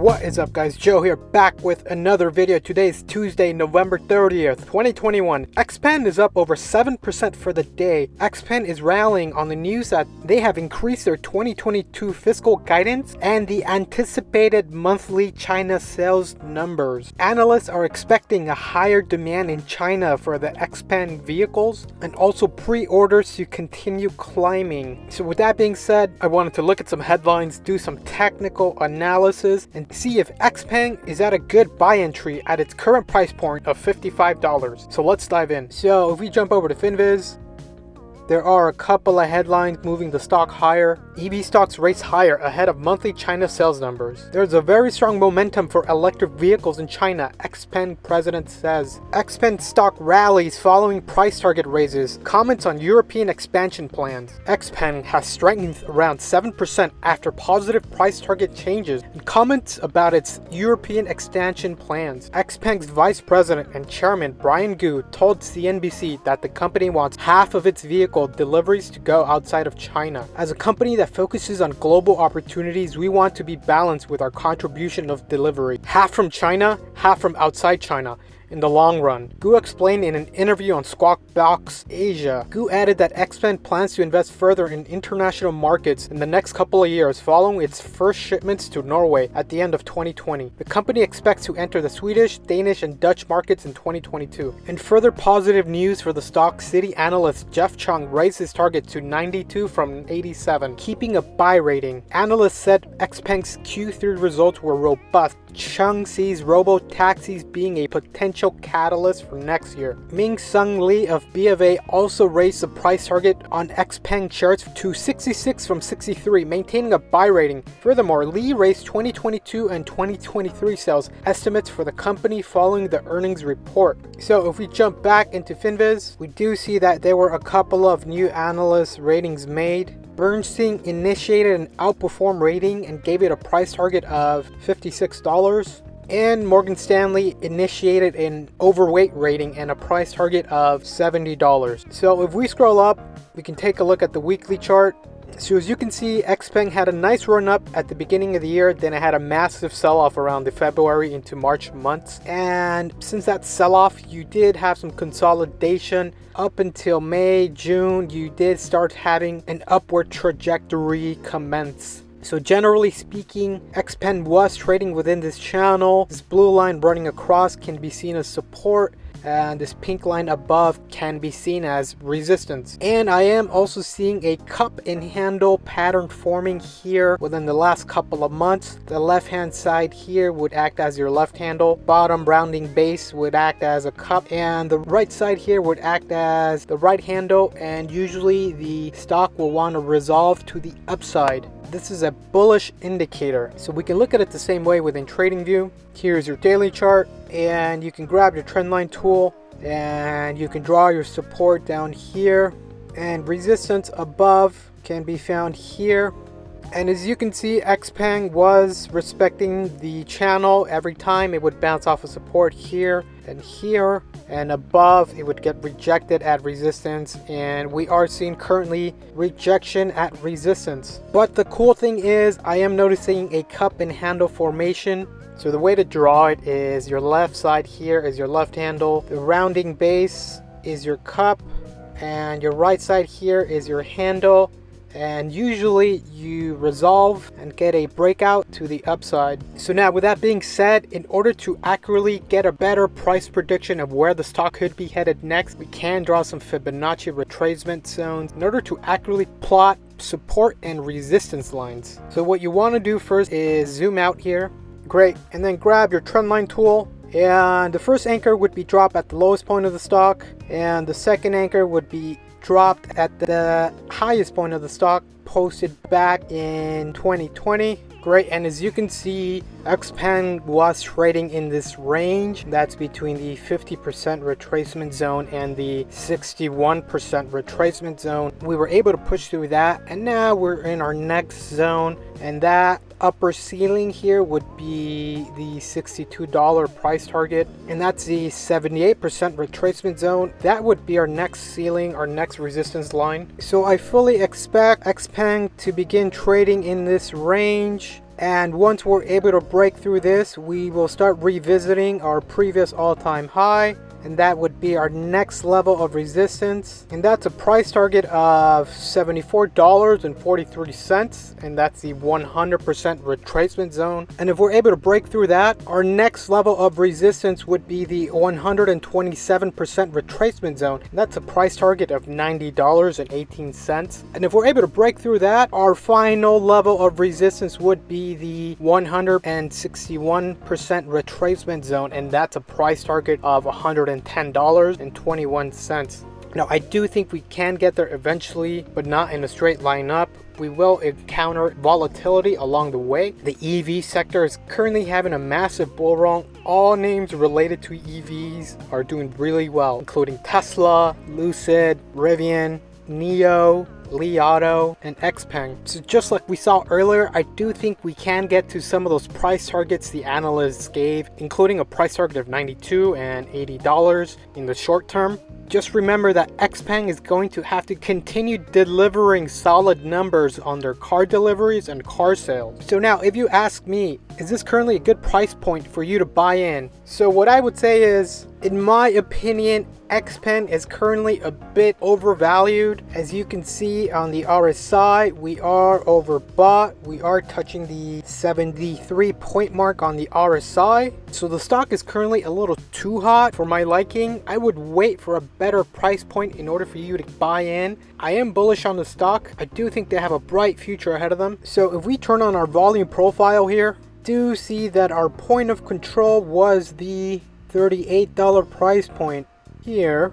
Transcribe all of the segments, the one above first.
What is up, guys? Joe here, back with another video. Today is Tuesday, November 30th, 2021. Xpeng is up over 7% for the day. Xpeng is rallying on the news that they have increased their 2022 fiscal guidance and the anticipated monthly China sales numbers. Analysts are expecting a higher demand in China for the Xpeng vehicles and also pre-orders to continue climbing. So with that being said, I wanted to look at some headlines, do some technical analysis, and see if Xpeng is at a good buy entry at its current price point of $55. So let's dive in. So if we jump over to FinViz, there are a couple of headlines moving the stock higher. EV stocks race higher ahead of monthly China sales numbers. There's a very strong momentum for electric vehicles in China, Xpeng president says. Xpeng stock rallies following price target raises. Comments on European expansion plans. Xpeng has strengthened around 7% after positive price target changes and comments about its European expansion plans. Xpeng's vice president and chairman Brian Gu told CNBC that the company wants half of its vehicle deliveries to go outside of China. As a company that focuses on global opportunities, we want to be balanced with our contribution of delivery. Half from China, half from outside China. In the long run, Gu explained in an interview on Squawk Box Asia. Gu added that Xpeng plans to invest further in international markets in the next couple of years following its first shipments to Norway at the end of 2020. The company expects to enter the Swedish, Danish, and Dutch markets in 2022. In further positive news for the stock, Citi analyst Jeff Chung raised his target to 92 from 87, keeping a buy rating. Analysts said Xpeng's Q3 results were robust. Chung sees robo-taxis being a potential catalyst for next year. Ming Sung Lee of BofA also raised the price target on Xpeng shares to 66 from 63, maintaining a buy rating. Furthermore, Lee raised 2022 and 2023 sales estimates for the company following the earnings report. So if we jump back into FinViz, we do see that there were a couple of new analyst ratings made. Bernstein initiated an outperform rating and gave it a price target of $56. And Morgan Stanley initiated an overweight rating and a price target of $70. So if we scroll up, we can take a look at the weekly chart. So as you can see, Xpeng had a nice run up at the beginning of the year, then it had a massive sell-off around the February into March months. And since that sell-off, you did have some consolidation. Up until May, June, you did start having an upward trajectory commence. So generally speaking, Xpeng was trading within this channel. This blue line running across can be seen as support, and this pink line above can be seen as resistance. And I am also seeing a cup and handle pattern forming here within the last couple of months. The left hand side here would act as your left handle, bottom rounding base would act as a cup, and the right side here would act as the right handle, and usually the stock will want to resolve to the upside. This is a bullish indicator, so we can look at it the same way within TradingView. Here's your daily chart, and you can grab your trendline tool and you can draw your support down here, and resistance above can be found here. And as you can see, Xpeng was respecting the channel. Every time it would bounce off of support here, and above it would get rejected at resistance, and we are seeing currently rejection at resistance. But the cool thing is I am noticing a cup and handle formation. So the way to draw it is your left side here is your left handle, the rounding base is your cup, and your right side here is your handle. And usually you resolve and get a breakout to the upside. So now with that being said, in order to accurately get a better price prediction of where the stock could be headed next, we can draw some Fibonacci retracement zones in order to accurately plot support and resistance lines. So what you want to do first is zoom out here. Great. And then grab your trendline tool. And the first anchor would be dropped at the lowest point of the stock, and the second anchor would be dropped at the highest point of the stock posted back in 2020. Great. And as you can see, Xpeng was trading in this range that's between the 50% retracement zone and the 61% retracement zone. We were able to push through that, and now we're in our next zone, and that upper ceiling here would be the $62 price target, and that's the 78% retracement zone. That would be our next ceiling, our next resistance line. So I fully expect Xpeng to begin trading in this range And once we're able to break through this, we will start revisiting our previous all-time high, and that would be our next level of resistance, and that's a price target of $74.43, and that's the 100% retracement zone. And if we're able to break through that, our next level of resistance would be the 127% retracement zone, and that's a price target of $90.18. And if we're able to break through that, our final level of resistance would be the 161% retracement zone, and that's a price target of $110.21. Now, I do think we can get there eventually, but not in a straight line up. We will encounter volatility along the way. The EV sector is currently having a massive bull run. All names related to EVs are doing really well, including Tesla, Lucid, Rivian, NIO, Li Auto, and Xpeng. So just like we saw earlier, I do think we can get to some of those price targets the analysts gave, including a price target of $92 and $80 in the short term. Just remember that Xpeng is going to have to continue delivering solid numbers on their car deliveries and car sales. So now, if you ask me, is this currently a good price point for you to buy in? So what I would say is, in my opinion, Xpeng is currently a bit overvalued. As you can see on the RSI, we are overbought. We are touching the 73 point mark on the RSI. So the stock is currently a little too hot for my liking. I would wait for a better price point in order for you to buy in. I am bullish on the stock. I do think they have a bright future ahead of them. So if we turn on our volume profile here, do see that our point of control was the $38 price point here,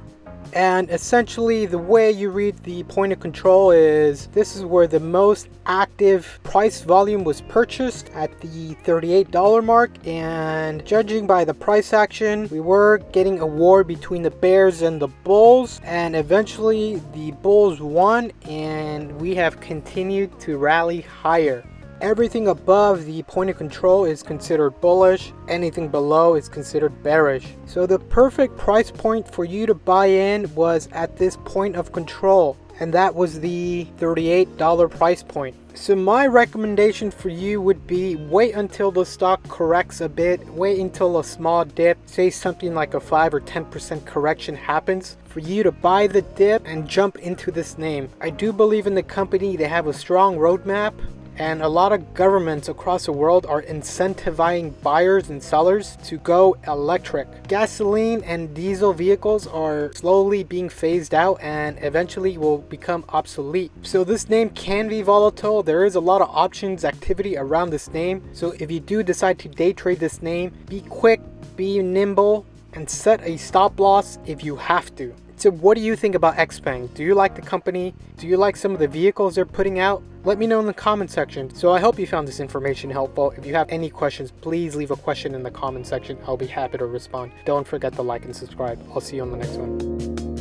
and essentially the way you read the point of control is this is where the most active price volume was purchased at the $38 mark, and judging by the price action, we were getting a war between the bears and the bulls, and eventually the bulls won, and we have continued to rally higher. Everything above the point of control is considered bullish, anything below is considered bearish. So the perfect price point for you to buy in was at this point of control, and that was the $38 price point. So my recommendation for you would be wait until the stock corrects a bit, wait until a small dip, say something like a 5 or 10% correction happens, for you to buy the dip and jump into this name. I do believe in the company. They have a strong roadmap, and a lot of governments across the world are incentivizing buyers and sellers to go electric. Gasoline and diesel vehicles are slowly being phased out and eventually will become obsolete. So this name can be volatile. There is a lot of options activity around this name. So if you do decide to day trade this name, be quick, be nimble, and set a stop loss if you have to. So what do you think about Xpeng? Do you like the company? Do you like some of the vehicles they're putting out? Let me know in the comment section. So I hope you found this information helpful. If you have any questions, please leave a question in the comment section. I'll be happy to respond. Don't forget to like and subscribe. I'll see you on the next one.